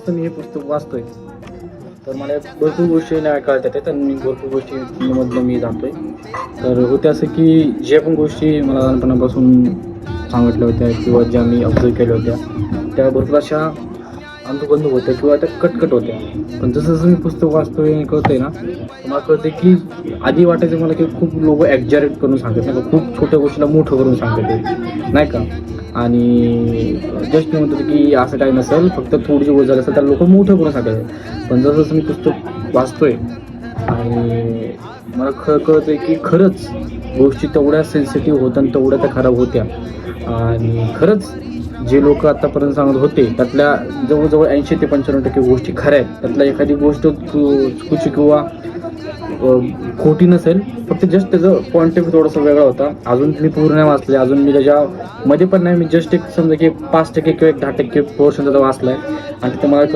फक्त मी हे पुस्तक वाचतोय तर मला भरपूर गोष्टी नाही कळतात तर मी भरपूर गोष्टीमधनं मी जातोय. तर होते असं की जे पण गोष्टी मला लहानपणापासून सांगितल्या होत्या किंवा ज्या मी ऑब्झर्व केल्या होत्या त्या भरपूर अशा अंतुबंध होत्या किंवा त्या कटकट होत्या. पण जसं जसं मी पुस्तक वाचतोय आणि कळतंय ना तर मला कळतं की आधी वाटायचं मला की खूप लोक ॲक्झॅरेट करून सांगतात नाही का, खूप छोट्या गोष्टीला मोठं करून सांगतात नाही का. आणि जस्ट मी म्हणतो की असं काही नसेल, फक्त थोडीशी गोष्ट झाली असेल तर लोक मोठं करून सांगतात. पण जसं जसं मी पुस्तक वाचतोय आणि मला कळतंय की खरंच गोष्टी तेवढ्या सेन्सिटिव्ह होत्या आणि तेवढ्या त्या खराब होत्या. आणि खरंच जे लोक आत्तापर्यंत सांगत होते त्यातल्या जवळजवळ 80 ते 95% गोष्टी खऱ्या आहेत. त्यातल्या एखादी गोष्ट चुकीची किंवा खोटी नसेल, फक्त जस्ट त्याचं पॉईंट ऑफ व्ह्यू थोडासा वेगळा होता. अजून मी पूर्ण नाही वाचले, अजून मी त्याच्यामध्ये पण नाही. मी जस्ट एक समजा की 5% किंवा 10% पोर्शन त्याचा वाचला आहे आणि तिथं मला